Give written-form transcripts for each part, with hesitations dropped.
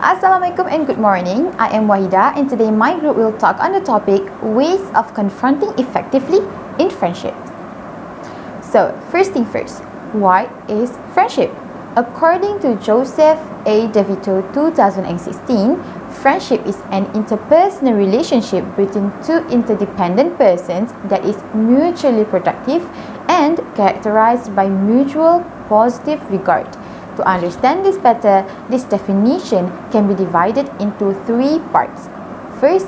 Assalamualaikum and good morning. I am Wahidah and today my group will talk on the topic ways of confronting effectively in friendship. So, first thing first, what is friendship? According to Joseph A. DeVito 2016, friendship is an interpersonal relationship between two interdependent persons that is mutually productive and characterized by mutual positive regard. To understand this better, this definition can be divided into three parts. First,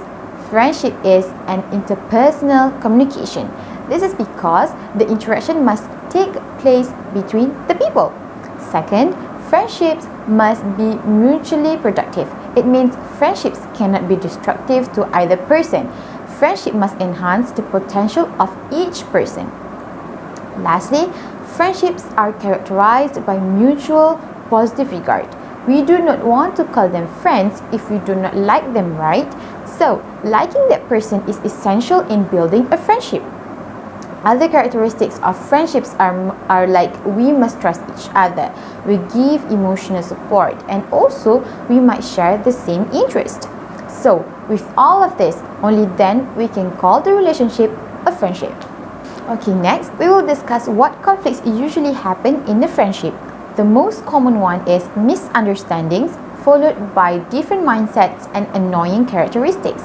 friendship is an interpersonal communication. This is because the interaction must take place between the people. Second, friendships must be mutually productive. It means friendships cannot be destructive to either person. Friendship must enhance the potential of each person. Lastly, friendships are characterized by mutual positive regard. We do not want to call them friends if we do not like them, right? So, liking that person is essential in building a friendship. Other characteristics of friendships are like we must trust each other, we give emotional support, and also we might share the same interest. So, with all of this, only then we can call the relationship a friendship. Okay, next, we will discuss what conflicts usually happen in a friendship. The most common one is misunderstandings, followed by different mindsets and annoying characteristics.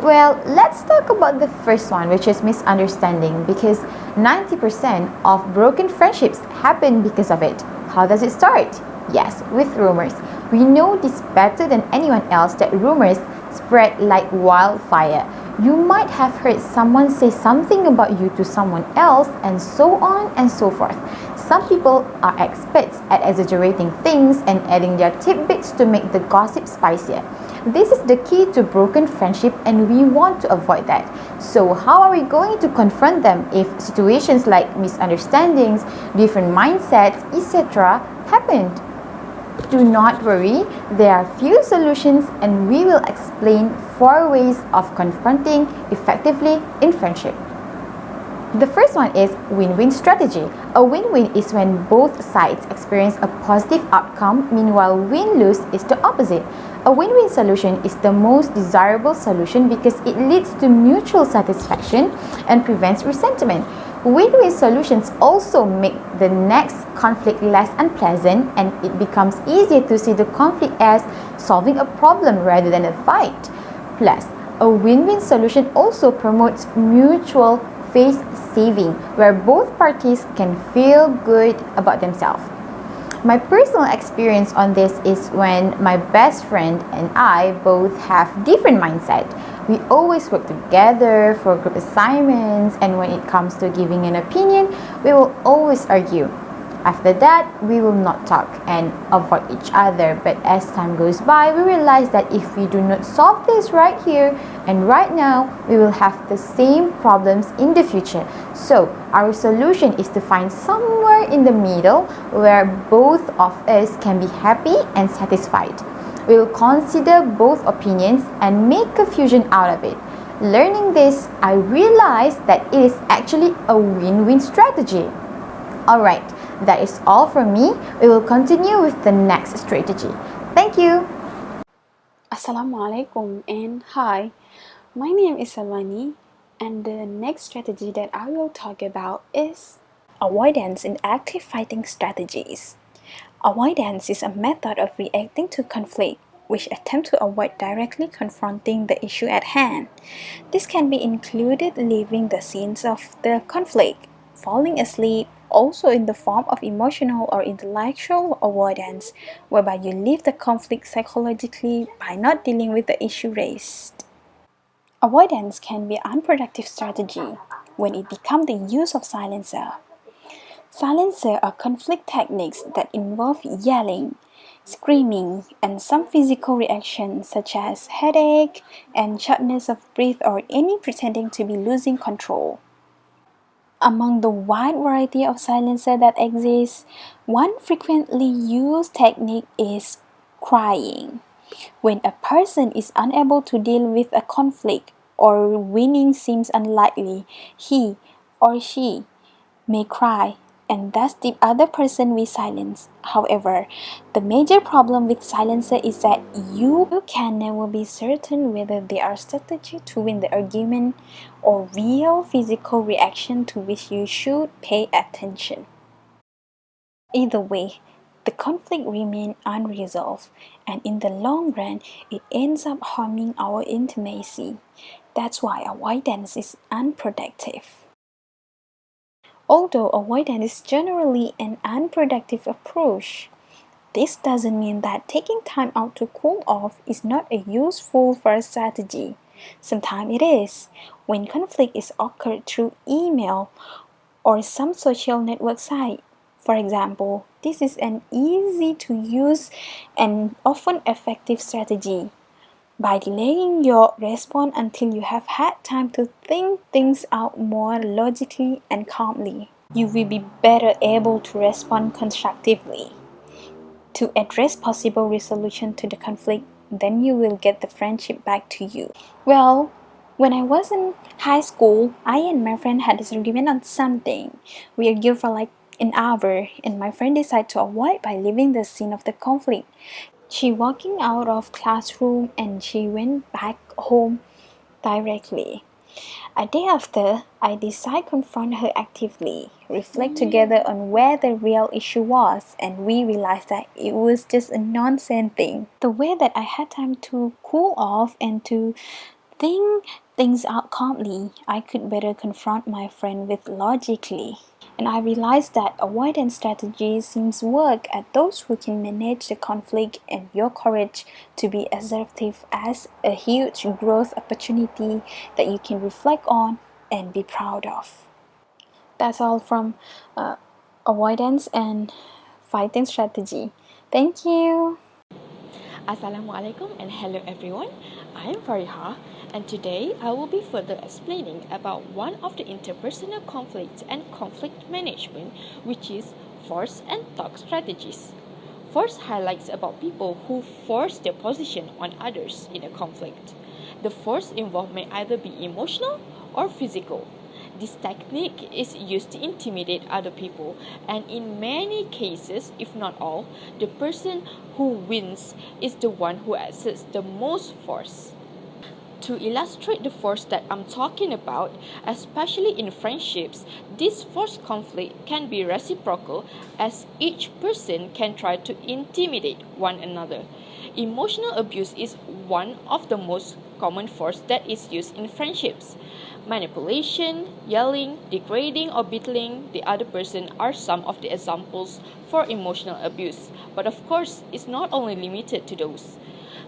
Well, let's talk about the first one, which is misunderstanding, because 90% of broken friendships happen because of it. How does it start? Yes, with rumors. We know this better than anyone else that rumors spread like wildfire. You might have heard someone say something about you to someone else, and so on and so forth. Some people are experts at exaggerating things and adding their tidbits to make the gossip spicier. This is the key to broken friendship, and we want to avoid that. So how are we going to confront them if situations like misunderstandings, different mindsets, etc. happened? Do not worry, there are few solutions and we will explain 4 ways of confronting effectively in friendship. The first one is win-win strategy. A win-win is when both sides experience a positive outcome, meanwhile win-lose is the opposite. A win-win solution is the most desirable solution because it leads to mutual satisfaction and prevents resentment. Win-win solutions also make the next conflict less unpleasant, and it becomes easier to see the conflict as solving a problem rather than a fight. Plus, a win-win solution also promotes mutual face saving, where both parties can feel good about themselves. My personal experience on this is when my best friend and I both have different mindset. We always work together for group assignments, and when it comes to giving an opinion, we will always argue. After that, we will not talk and avoid each other. But as time goes by, we realize that if we do not solve this right here and right now, we will have the same problems in the future. So, our solution is to find somewhere in the middle where both of us can be happy and satisfied. We will consider both opinions and make a fusion out of it. Learning this, I realized that it is actually a win-win strategy. Alright, that is all from me. We will continue with the next strategy. Thank you. Assalamualaikum and hi. My name is SALWANEE, and the next strategy that I will talk about is avoidance in active fighting strategies. Avoidance is a method of reacting to conflict which attempt to avoid directly confronting the issue at hand. This can be included leaving the scenes of the conflict, falling asleep, also in the form of emotional or intellectual avoidance, whereby you leave the conflict psychologically by not dealing with the issue raised. Avoidance can be an unproductive strategy when it becomes the use of silencer. Silencer are conflict techniques that involve yelling, screaming, and some physical reactions such as headache and shortness of breath or any pretending to be losing control. Among the wide variety of silencer that exists, one frequently used technique is crying. When a person is unable to deal with a conflict or winning seems unlikely, he or she may cry and thus the other person will silence. However, the major problem with silencer is that you can never be certain whether they are strategy to win the argument or real physical reaction to which you should pay attention. Either way, the conflict remains unresolved, and in the long run, it ends up harming our intimacy. That's why avoidance is unproductive. Although avoidance is generally an unproductive approach, this doesn't mean that taking time out to cool off is not a useful first strategy. Sometimes it is, when conflict is occurred through email or some social network site. For example, this is an easy to use and often effective strategy. By delaying your response until you have had time to think things out more logically and calmly, you will be better able to respond constructively to address possible resolution to the conflict. Then you will get the friendship back to you. Well, when I was in high school, I and my friend had a disagreement on something. We argued for like an hour, and my friend decided to avoid by leaving the scene of the conflict. She walking out of classroom and she went back home directly. A day after, I decided to confront her actively, reflect together on where the real issue was, and we realized that it was just a nonsense thing. The way that I had time to cool off and to think things out calmly, I could better confront my friend with logically. And I realized that avoidance strategies seems work at those who can manage the conflict, and your courage to be assertive as a huge growth opportunity that you can reflect on and be proud of. That's all from avoidance and fighting strategy. Thank you. Assalamualaikum and hello everyone. I am FARIHAH, and today I will be further explaining about one of the interpersonal conflicts and conflict management, which is force and talk strategies. Force highlights about people who force their position on others in a conflict. The force involved may either be emotional or physical. This technique is used to intimidate other people, and in many cases, if not all, the person who wins is the one who exerts the most force. To illustrate the force that I'm talking about, especially in friendships, this force conflict can be reciprocal, as each person can try to intimidate one another. Emotional abuse is one of the most common force that is used in friendships. Manipulation, yelling, degrading or belittling the other person are some of the examples for emotional abuse. But of course, it's not only limited to those.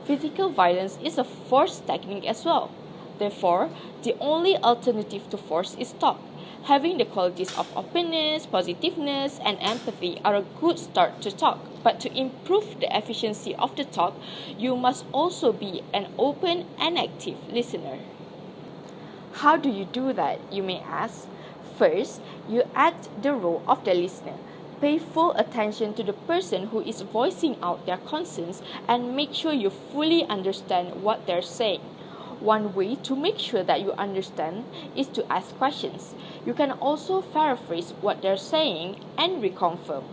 Physical violence is a force technique as well. Therefore, the only alternative to force is talk. Having the qualities of openness, positiveness, and empathy are a good start to talk. But to improve the efficiency of the talk, you must also be an open and active listener. How do you do that, you may ask? First, you act the role of the listener. Pay full attention to the person who is voicing out their concerns and make sure you fully understand what they're saying. One way to make sure that you understand is to ask questions. You can also paraphrase what they're saying and reconfirm.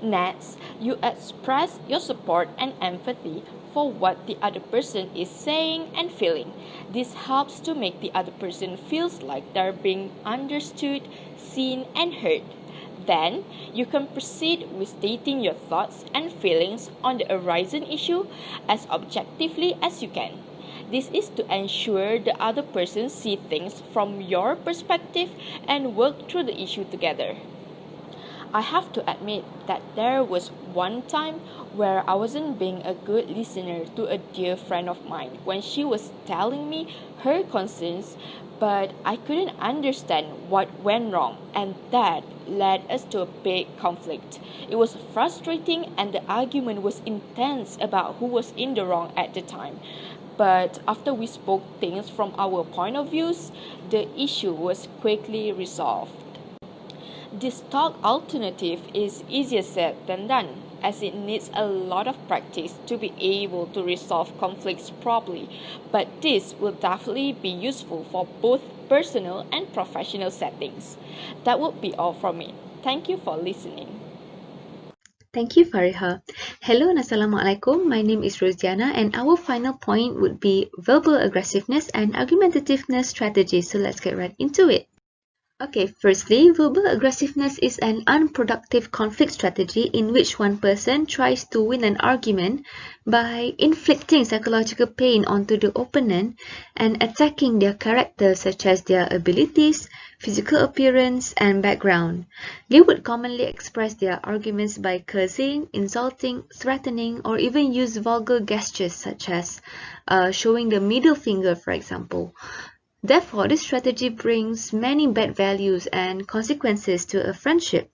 Next, you express your support and empathy for what the other person is saying and feeling. This helps to make the other person feels like they're being understood, seen, and heard. Then, you can proceed with stating your thoughts and feelings on the arisen issue as objectively as you can. This is to ensure the other person sees things from your perspective and work through the issue together. I have to admit that there was one time where I wasn't being a good listener to a dear friend of mine when she was telling me her concerns, but I couldn't understand what went wrong, and that led us to a big conflict. It was frustrating and the argument was intense about who was in the wrong at the time. But after we spoke things from our point of views, the issue was quickly resolved. This talk alternative is easier said than done, as it needs a lot of practice to be able to resolve conflicts properly, but this will definitely be useful for both personal and professional settings. That would be all from me. Thank you for listening. Thank you, Farihah. Hello and Assalamualaikum. My name is ROSDIANA and our final point would be verbal aggressiveness and argumentativeness strategies. So let's get right into it. Okay, firstly, verbal aggressiveness is an unproductive conflict strategy in which one person tries to win an argument by inflicting psychological pain onto the opponent and attacking their character such as their abilities, physical appearance, and background. They would commonly express their arguments by cursing, insulting, threatening, or even use vulgar gestures such as showing the middle finger, for example. Therefore, this strategy brings many bad values and consequences to a friendship.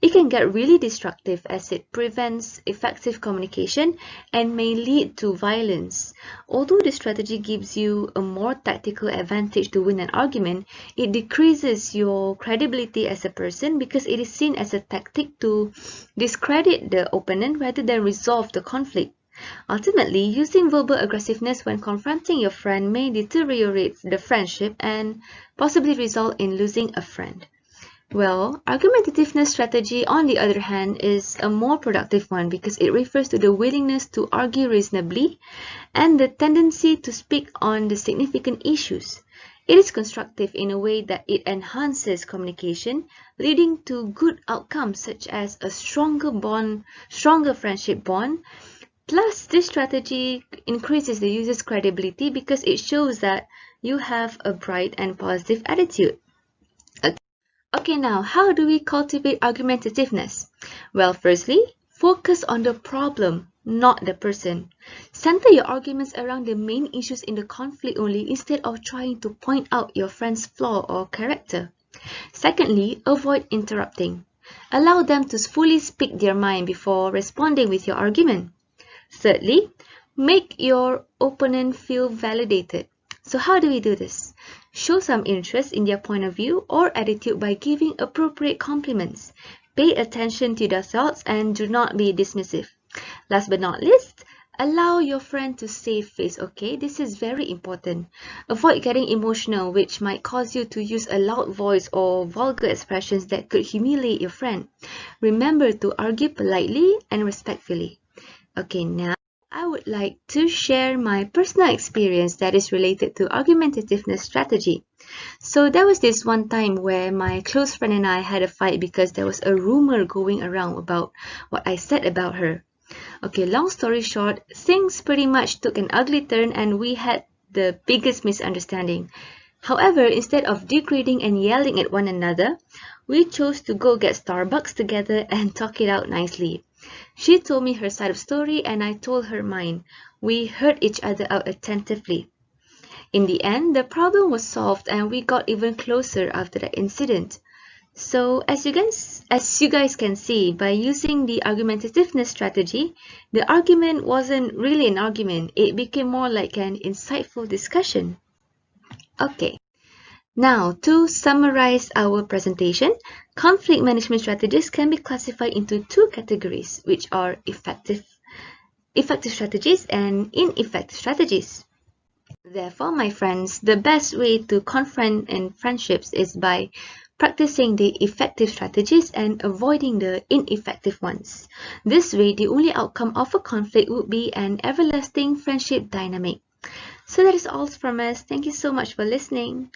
It can get really destructive as it prevents effective communication and may lead to violence. Although this strategy gives you a more tactical advantage to win an argument, it decreases your credibility as a person because it is seen as a tactic to discredit the opponent rather than resolve the conflict. Ultimately, using verbal aggressiveness when confronting your friend may deteriorate the friendship and possibly result in losing a friend. Well, argumentativeness strategy, on the other hand, is a more productive one because it refers to the willingness to argue reasonably and the tendency to speak on the significant issues. It is constructive in a way that it enhances communication, leading to good outcomes such as a stronger friendship bond. Plus, this strategy increases the user's credibility because it shows that you have a bright and positive attitude. Okay, now, how do we cultivate argumentativeness? Well, firstly, focus on the problem, not the person. Center your arguments around the main issues in the conflict only instead of trying to point out your friend's flaw or character. Secondly, avoid interrupting. Allow them to fully speak their mind before responding with your argument. Thirdly, make your opponent feel validated. So how do we do this? Show some interest in their point of view or attitude by giving appropriate compliments. Pay attention to their thoughts and do not be dismissive. Last but not least, allow your friend to save face, okay? This is very important. Avoid getting emotional, which might cause you to use a loud voice or vulgar expressions that could humiliate your friend. Remember to argue politely and respectfully. Okay, now I would like to share my personal experience that is related to argumentativeness strategy. So there was this one time where my close friend and I had a fight because there was a rumor going around about what I said about her. Okay, long story short, things pretty much took an ugly turn and we had the biggest misunderstanding. However, instead of degrading and yelling at one another, we chose to go get Starbucks together and talk it out nicely. She told me her side of the story and I told her mine. We heard each other out attentively. In the end, the problem was solved and we got even closer after that incident. So, as you guys can see, by using the argumentativeness strategy, the argument wasn't really an argument. It became more like an insightful discussion. Okay. Now, to summarize our presentation, conflict management strategies can be classified into two categories, which are effective strategies and ineffective strategies. Therefore, my friends, the best way to confront in friendships is by practicing the effective strategies and avoiding the ineffective ones. This way, the only outcome of a conflict would be an everlasting friendship dynamic. So that is all from us. Thank you so much for listening.